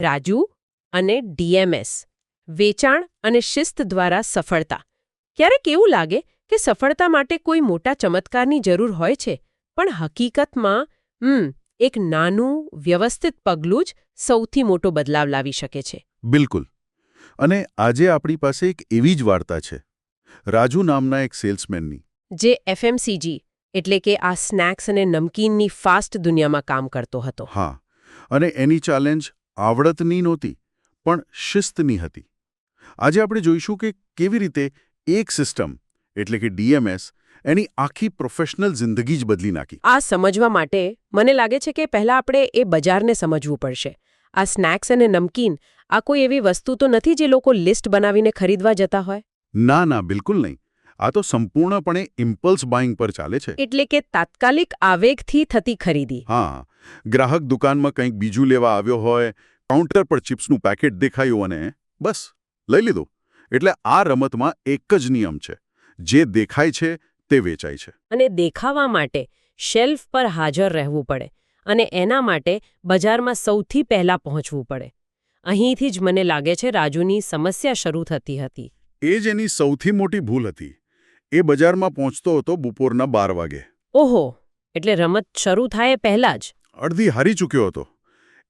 રાજુ અને ડીએમએસ વેચાણ અને શિસ્ત દ્વારા સફળતા. ક્યારેક એવું લાગે કે સફળતા માટે કોઈ મોટા ચમત્કારની જરૂર હોય છે, પણ હકીકતમાં એક નાનું વ્યવસ્થિત પગલું જ સૌથી મોટો બદલાવ લાવી શકે છે. બિલકુલ. અને આજે આપણી પાસે એક એવી જ વાર્તા છે, રાજુ નામના એક સેલ્સમેનની, જે એફએમસીજી એટલે કે આ સ્નેક્સ અને નમકીનની ફાસ્ટ દુનિયામાં કામ કરતો હતો. હા, અને એની ચેલેન્જ આવડતની નહોતી, પણ શિસ્તની હતી. આજે આપણે જોઈશું કે કેવી રીતે એક સિસ્ટમ એટલે કે ડીએમએસ એની આખી પ્રોફેશનલ જિંદગી જ બદલી નાખી. આ સમજવા માટે મને લાગે છે કે પહેલા આપણે એ બજારને સમજવું પડશે. આ સ્નેક્સ અને નમકીન આ કોઈ એવી વસ્તુ તો નથી જે લોકો લિસ્ટ બનાવીને ખરીદવા જતા હોય? ના ના, બિલકુલ નહીં. આ તો સંપૂર્ણપણે ઇમ્પલ્સ બાઇંગ પર ચાલે છે. એટલે કે તાત્કાલિક આવેગથી થતી ખરીદી. હા, ગ્રાહક દુકાનમાં કંઈક બીજું લેવા આવ્યો હોય, કાઉન્ટર પર ચિપ્સનું પેકેટ દેખાયું અને બસ લઈ લીધું. એટલે આ રમતમાં એક જ નિયમ છે, જે દેખાય છે તે વેચાય છે. અને દેખાવા માટે શેલ્ફ પર હાજર રહેવું પડે, અને એના માટે બજારમાં સૌથી પહેલા પહોંચવું પડે. અહીંથી જ મને લાગે છે રાજુની સમસ્યા શરૂ થતી હતી. એ જ એની સૌથી મોટી ભૂલ હતી. એ બજારમાં પહોંચતો હતો બપોરના 12 વાગે. ઓહો, એટલે રમત શરૂ થાય પહેલા જ અડધી હારી ચૂક્યો હતો.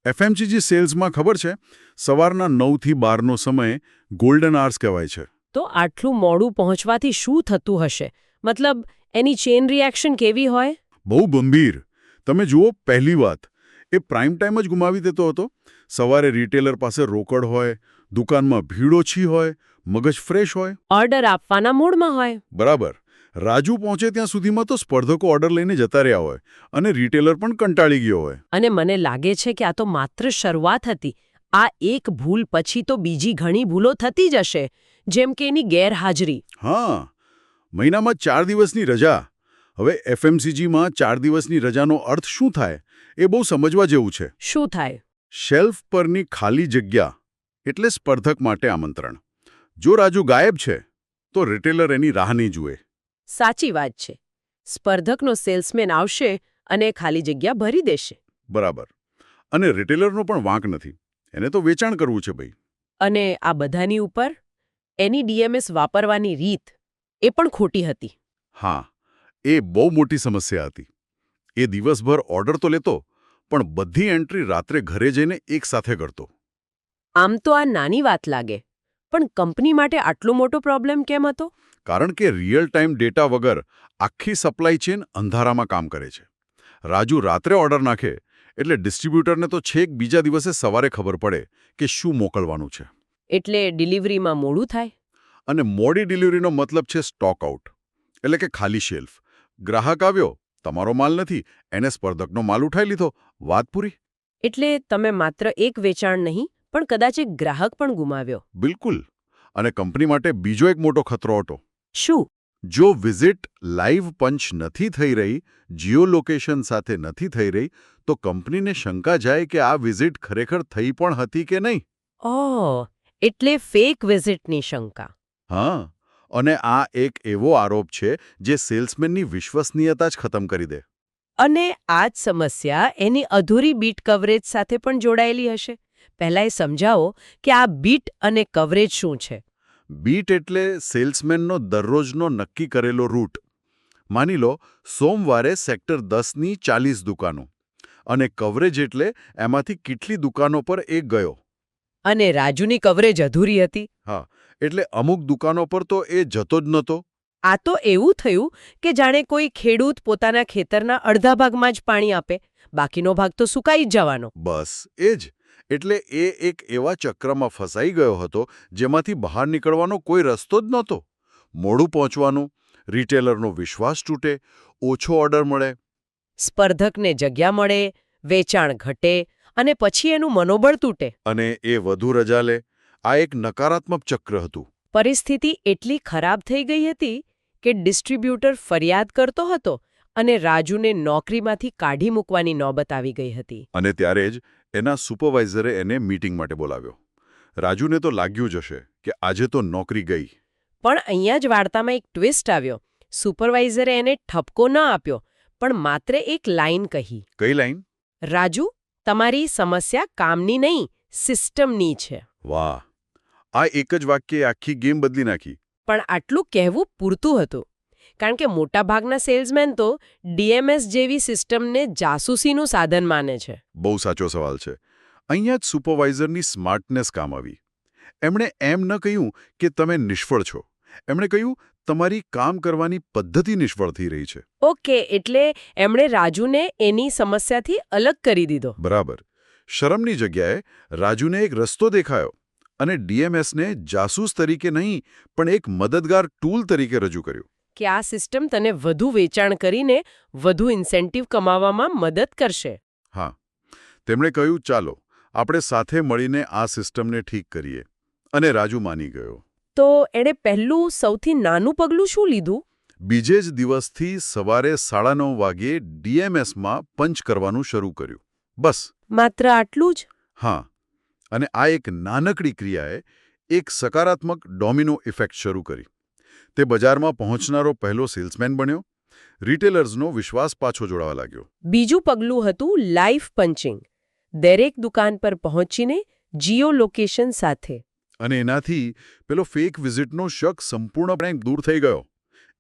એફએમસીજી સેલ્સમાં ખબર છે, સવારના 9 થી 12નો સમય ગોલ્ડન આર્સ કહેવાય છે. તો આટલું મોડું પહોંચવાથી શું થતું હશે? મતલબ એની ચેઇન રિએક્શન કેવી હોય? બહુ ગંભીર. તમે જુઓ, પહેલી વાત, એ પ્રાઇમ ટાઈમ જ ગુમાવી દેતો હતો. સવારે રિટેલર પાસે રોકડ હોય, દુકાનમાં ભીડ ઓછી હોય, મગજ ફ્રેશ હોય, ઓર્ડર આપવાના મૂડમાં હોય. બરાબર. રાજુ પહોંચે ત્યાં સુધીમાં તો સ્પર્ધકો ઓર્ડર લઈને જતા રહ્યા હોય અને રિટેલર પણ કંટાળી ગયો હોય. અને મને લાગે છે કે આ તો માત્ર શરૂઆત હતી. આ એક ભૂલ પછી તો બીજી ઘણી ભૂલો થતી જ હશે, જેમ કે એની ગેરહાજરી. હા, મહિનામાં 4 દિવસની રજા. હવે એફએમસીજીમાં 4 દિવસની રજાનો અર્થ શું થાય એ બહુ સમજવા જેવું છે. શું થાય? શેલ્ફ પરની ખાલી જગ્યા એટલે સ્પર્ધક માટે આમંત્રણ. જો રાજુ ગાયબ છે તો રિટેલર એની રાહ નહીં જુએ. સાચી વાત છે. સ્પર્ધકનો સેલ્સમેન આવશે અને ખાલી જગ્યા ભરી દેશે. બરાબર. અને રિટેલરનો પણ વાંક નથી. એને તો વેચાણ કરવું છે ભાઈ. અને આ બધાની ઉપર એની ડીએમએસ વાપરવાની રીત એ પણ ખોટી હતી. હા, એ બહુ મોટી સમસ્યા હતી. એ દિવસભર ઓર્ડર તો લેતો, પણ બધી એન્ટ્રી રાત્રે ઘરે જઈને એકસાથે કરતો. આમ તો આ નાની વાત લાગે, પણ કંપની માટે આટલો મોટો પ્રોબ્લેમ કેમ હતો? કારણ કે રિયલ ટાઈમ ડેટા વગર આખી સપ્લાય ચેન અંધારામાં કામ કરે છે. રાજુ રાત્રે ઓર્ડર નાખે એટલે ડિસ્ટ્રીબ્યુટરને તો છેક બીજા દિવસે સવારે ખબર પડે કે શું મોકલવાનું છે. એટલે ડિલિવરીમાં મોડું થાય. અને મોડી ડિલિવરીનો મતલબ છે સ્ટોક આઉટ, એટલે કે ખાલી શેલ્ફ. ગ્રાહક આવ્યો, તમારો માલ નથી, એને સ્પર્ધકનો માલ ઉઠાઈ લીધો, વાત પૂરી. એટલે તમે માત્ર એક વેચાણ નહીં, પણ કદાચ એક ગ્રાહક પણ ગુમાવ્યો. બિલકુલ. અને કંપની માટે બીજો એક મોટો ખતરો હતો. શું? જો વિઝિટ લાઈવ પંચ નથી થઈ રહી, જીઓ લોકેશન સાથે નથી થઈ રહી, તો કંપનીને શંકા જાય કે આ વિઝિટ ખરેખર થઈ પણ હતી કે નહીં. ઓહ, એટલે ફેક વિઝિટની શંકા. હા, અને આ એક એવો આરોપ છે જે સેલ્સમેનની વિશ્વસનીયતા જ ખતમ કરી દે. અને આ જ સમસ્યા એની અધૂરી બીટ કવરેજ સાથે પણ જોડાયેલી હશે. પહેલા એ સમજાવો કે આ બીટ અને કવરેજ શું છે. બીટ એટલે સેલ્સમેનનો દરરોજનો નક્કી કરેલો રૂટ. માની લો, સોમવારે સેક્ટર 10ની 40 દુકાનો. અને કવરેજ એટલે એમાંથી કેટલી દુકાનો પર એ ગયો. અને રાજુની કવરેજ અધૂરી હતી. હા, એટલે અમુક દુકાનો પર તો એ જતો જ નહોતો. આ તો એવું થયું કે જાણે કોઈ ખેડૂત પોતાના ખેતરના અડધા ભાગમાં જ પાણી આપે, બાકીનો ભાગ તો સુકાઈ જ જવાનો. બસ એ જ. એટલે એ એક એવા ચક્રમાં ફસાઈ ગયો હતો જેમાંથી બહાર નીકળવાનો કોઈ રસ્તો જ નહોતો. મોડું પહોંચવાનું, રિટેલરનો વિશ્વાસ તૂટે, ઓછો ઓર્ડર મળે, સ્પર્ધકને જગ્યા મળે, વેચાણ ઘટે, અને પછી એનું મનોબળ તૂટે. અને એ વધુ રજા લે. આ એક નકારાત્મક ચક્ર હતું. પરિસ્થિતિ એટલી ખરાબ થઈ ગઈ હતી કે ડિસ્ટ્રીબ્યુટર ફરિયાદ કરતો હતો અને રાજુને નોકરીમાંથી કાઢી મૂકવાની નોબત આવી ગઈ હતી. અને ત્યારે જ એના સુપરવાઇઝરે એને મીટિંગ માટે બોલાવ્યો. રાજુને તો લાગ્યું જ હશે કે આજે તો નોકરી ગઈ. પણ અહીંયા જ વાર્તામાં એક ટ્વિસ્ટ આવ્યો. સુપરવાઇઝરે એને ઠપકો ન આપ્યો, પણ માત્ર એક લાઈન કહી. કઈ લાઈન? રાજુ, તમારી સમસ્યા કામની નહીં, સિસ્ટમની છે. વાહ, આ એક જ વાક્યે આખી ગેમ બદલી નાખી. પણ આટલું કહેવું પૂરતું હતું, કારણ કે મોટાભાગના સેલ્સમેન તો ડીએમએસ જેવી સિસ્ટમને જાસૂસીનું સાધન માને છે. બહુ સાચો સવાલ છે. અહીંયા જ સુપરવાઇઝરની સ્માર્ટનેસ કામ આવી. એમણે એમ ન કહ્યું કે તમે નિષ્ફળ છો. એમણે કહ્યું તમારી કામ કરવાની પદ્ધતિ નિષ્ફળ થઈ રહી છે. ઓકે, એટલે એમણે રાજુને એની સમસ્યાથી અલગ કરી દીધો. બરાબર. શરમની જગ્યાએ રાજુને એક રસ્તો દેખાયો અને ડીએમએસને જાસૂસ તરીકે નહીં પણ એક મદદગાર ટૂલ તરીકે રજૂ કર્યું. કે આ સિસ્ટમ તને વધુ વેચાણ કરીને વધુ ઇન્સેન્ટિવ કમાવામાં મદદ કરશે. હા, તેમણે કહ્યું ચાલો આપણે સાથે મળીને આ સિસ્ટમને ઠીક કરીએ, અને રાજુ માની ગયો. તો એણે પહેલું સૌથી નાનું પગલું શું લીધું? બીજે જ દિવસથી સવારે 9:30 વાગ્યે ડીએમએસમાં પંચ કરવાનું શરૂ કર્યું. બસ. માત્ર આટલું જ? હા, અને આ એક નાનકડી ક્રિયાએ એક સકારાત્મક ડોમિનો ઇફેક્ટ શરૂ કરી. તે બજારમાં પહોંચનારો પહેલો સેલ્સમેન બન્યો. રિટેલર્સનો વિશ્વાસ પાછો જોડાવા લાગ્યો. બીજું પગલું હતું લાઈવ પંચિંગ. દરેક દુકાન પર પહોંચીને જીઓ લોકેશન સાથે. અને એનાથી પેલો ફેક વિઝિટનો શક સંપૂર્ણપણે દૂર થઈ ગયો.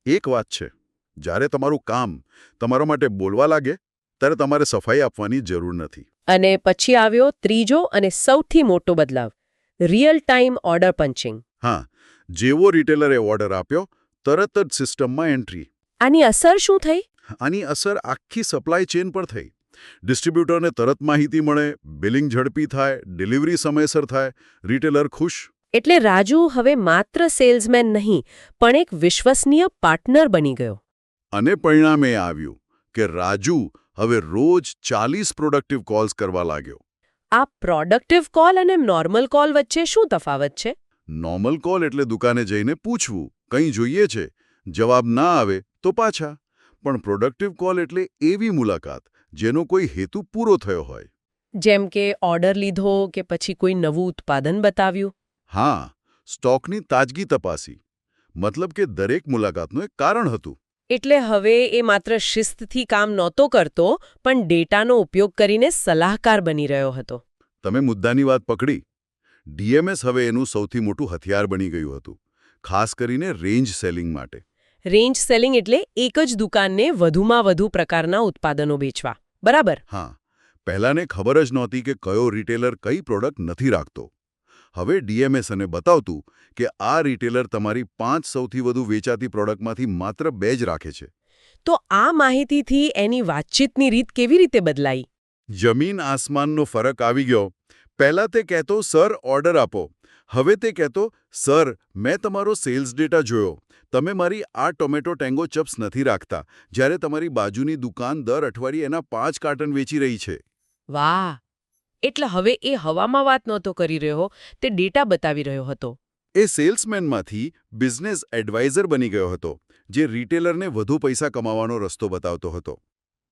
એક વાત છે, જ્યારે તમારું કામ તમારા માટે બોલવા લાગે ત્યારે તમારે સફાઈ આપવાની જરૂર નથી. અને પછી આવ્યો ત્રીજો અને સૌથી મોટો બદલાવ, રિયલ ટાઈમ ઓર્ડર પંચિંગ. હા, જેવો રિટેલરે ઓર્ડર આપ્યો તરત જ સિસ્ટમમાં એન્ટ્રી. આની અસર શું થઈ? આની અસર આખી સપ્લાય ચેન પર થઈ. ડિસ્ટ્રીબ્યુટરને તરત માહિતી મળે, બિલિંગ ઝડપી થાય, ડિલિવરી સમયસર થાય, રિટેલર ખુશ. એટલે રાજુ હવે માત્ર સેલ્સમેન નહીં પણ એક વિશ્વસનીય પાર્ટનર બની ગયો. અને પરિણામે આવ્યું કે રાજુ હવે રોજ 40 પ્રોડક્ટિવ કોલ્સ કરવા લાગ્યો. આ પ્રોડક્ટિવ કોલ અને નોર્મલ કોલ વચ્ચે શું તફાવત છે? નોર્મલ કોલ એટલે દુકાને જઈને પૂછવું કંઈ જોઈએ છે, જવાબ ના આવે તો પાછા. પણ પ્રોડક્ટિવ કોલ એટલે એવી મુલાકાત જેનો કોઈ હેતુ પૂરો થયો હોય. જેમ કે ઓર્ડર લીધો કે પછી કોઈ નવું ઉત્પાદન બતાવ્યું. હા, સ્ટોકની તાજગી તપાસી. મતલબ કે દરેક મુલાકાતનું એક કારણ હતું. એટલે હવે એ માત્ર શિસ્તથી કામ નહોતો કરતો પણ ડેટાનો ઉપયોગ કરીને સલાહકાર બની રહ્યો હતો. તમે મુદ્દાની વાત પકડી. ડીએમએસ હવે એનું સૌથી મોટું હથિયાર બની ગયું હતું, ખાસ કરીને રેન્જ સેલિંગ માટે. રેન્જ સેલિંગ એટલે એક જ દુકાનને વધુમાં વધુ પ્રકારના ઉત્પાદનો વેચવા. બરાબર? હા, પહેલાને ખબર જ નહોતી કે કયો રિટેલર કઈ પ્રોડક્ટ નથી રાખતો. હવે ડીએમએસ એને બતાવતું કે આ રિટેલર તમારી 5 સૌથી વધુ વેચાતી પ્રોડક્ટમાંથી માત્ર 2 જ રાખે છે. તો આ માહિતીથી એની વાતચીતની રીત કેવી રીતે બદલાઈ? જમીન આસમાનનો ફરક આવી ગયો. પહેલા તે કહેતો સર ઓર્ડર આપો. હવે તે કહેતો સર મેં તમારો સેલ્સ ડેટા જોયો. તમે મારી આ ટોમેટો ટેંગો ચપ્સ નથી રાખતા, જ્યારે તમારી બાજુની દુકાન દર અઠવાડિયે એના 5 કાર્ટન વેચી રહી છે. વાહ! એટલે હવે એ હવામાં વાત નહોતો કરી રહ્યો, તે ડેટા બતાવી રહ્યો હતો. એ સેલ્સમેનમાંથી બિઝનેસ એડવાઇઝર બની ગયો હતો, જે રિટેલરને વધુ પૈસા કમાવાનો રસ્તો બતાવતો હતો.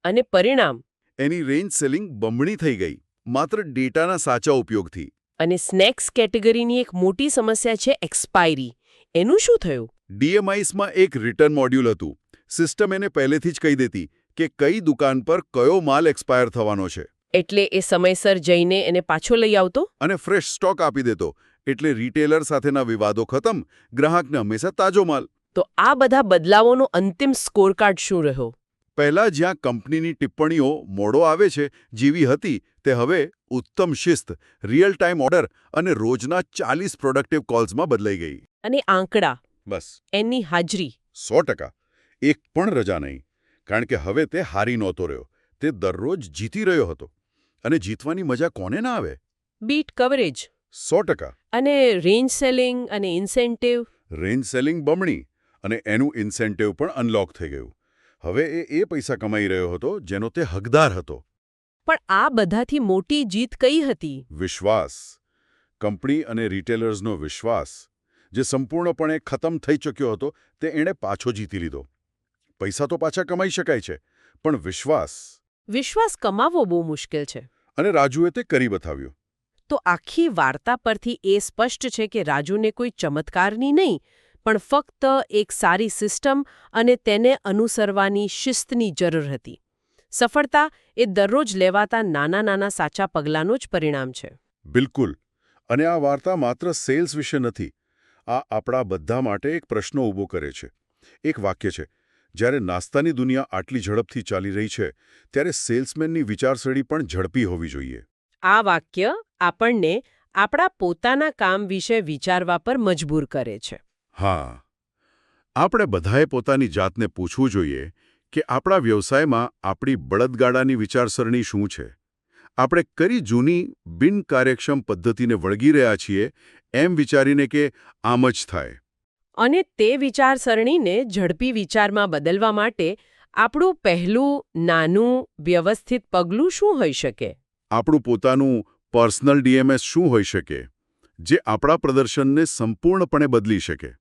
અને પરિણામ? એની રેન્જ સેલિંગ બમણી થઈ ગઈ, માત્ર ડેટાના સાચા ઉપયોગથી. અને સ્નેક્સ કેટેગરીની એક મોટી સમસ્યા છે એક્સપાયરી. એનું શું થયું? ડીએમઆઈસમાં એક રિટર્ન મોડ્યુલ હતું. સિસ્ટમ એને પહેલેથી જ કહી દેતી કે કઈ દુકાન પર કયો માલ એક્સપાયર થવાનો છે. એટલે એ સમયસર જઈને એને પાછો લઈ આવતો? અને ફ્રેશ સ્ટોક આપી દેતો. એટલે રિટેલર સાથેના વિવાદો ખતમ, ગ્રાહકને હંમેશા તાજો માલ. તો આ બધા બદલાવોનો અંતિમ સ્કોરકાર્ડ શું રહ્યો? પહેલા જ્યાં કંપનીની ટિપ્પણીઓ મોડો આવે છે જેવી હતી, તે હવે ઉત્તમ શિસ્ત, રિયલ ટાઈમ ઓર્ડર અને રોજના 40 પ્રોડક્ટિવ કોલ્સમાં બદલાઈ ગઈ. અને આંકડા? બસ. એની હાજરી? 100%. એક પણ રજા નહીં. કારણ કે હવે તે હારી નહોતો રહ્યો. તે દરરોજ જીતી રહ્યો હતો. અને જીતવાની મજા કોને ના આવે? Bit coverage? 100%. અને રેન્જ સેલિંગ અને ઇન્સેન્ટિવ? રેન્જ સેલિંગ બમણી અને એનું ઇન્સેન્ટિવ પણ અનલોક થઈ ગયું. હવે એ પૈસા કમાઈ રહ્યો હતો જેનો તે હકદાર હતો. પણ આ બધાથી મોટી જીત કઈ હતી? વિશ્વાસ. કંપની અને રિટેલર્સનો વિશ્વાસ, જે સંપૂર્ણપણે ખતમ થઈ ચૂક્યો હતો, તે એણે પાછો જીતી લીધો. પૈસા તો પાછા કમાઈ શકાય છે, પણ વિશ્વાસ કમાવવો બહુ મુશ્કેલ છે. અને રાજુએ તે કરી બતાવ્યું. તો આખી વાર્તા પરથી એ સ્પષ્ટ છે કે રાજુને કોઈ ચમત્કારની નહીં પણ ફક્ત એક સારી સિસ્ટમ અને તેને અનુસરવાની શિસ્તની જરૂર હતી. સફળતા એ દરરોજ લેવાતા નાના નાના સાચા પગલાંનું જ પરિણામ છે. બિલકુલ. અને આ વાર્તા માત્ર સેલ્સ વિશે નથી. આ આપણા બધા માટે એક પ્રશ્ન ઊભો કરે છે. એક વાક્ય છે, જ્યારે નાસ્તાની દુનિયા આટલી ઝડપથી ચાલી રહી છે ત્યારે સેલ્સમેનની વિચારસરણી પણ ઝડપી હોવી જોઈએ. આ વાક્ય આપણને આપણા પોતાના કામ વિશે વિચારવા પર મજબૂર કરે છે. હા, આપણે બધાએ પોતાની જાતને પૂછવું જોઈએ કે આપણા વ્યવસાયમાં આપણી બળદગાડાની વિચારસરણી શું છે. આપણે કઈ જૂની બિનકાર્યક્ષમ પદ્ધતિને વળગી રહ્યા છીએ એમ વિચારીને કે આમ જ થાય. અને તે વિચારસરણીને ઝડપી વિચારમાં બદલવા માટે આપણું પહેલું નાનું વ્યવસ્થિત પગલું શું હોઈ શકે? આપણું પોતાનું પર્સનલ ડીએમએસ શું હોઈ શકે જે આપણા પ્રદર્શનને સંપૂર્ણપણે બદલી શકે?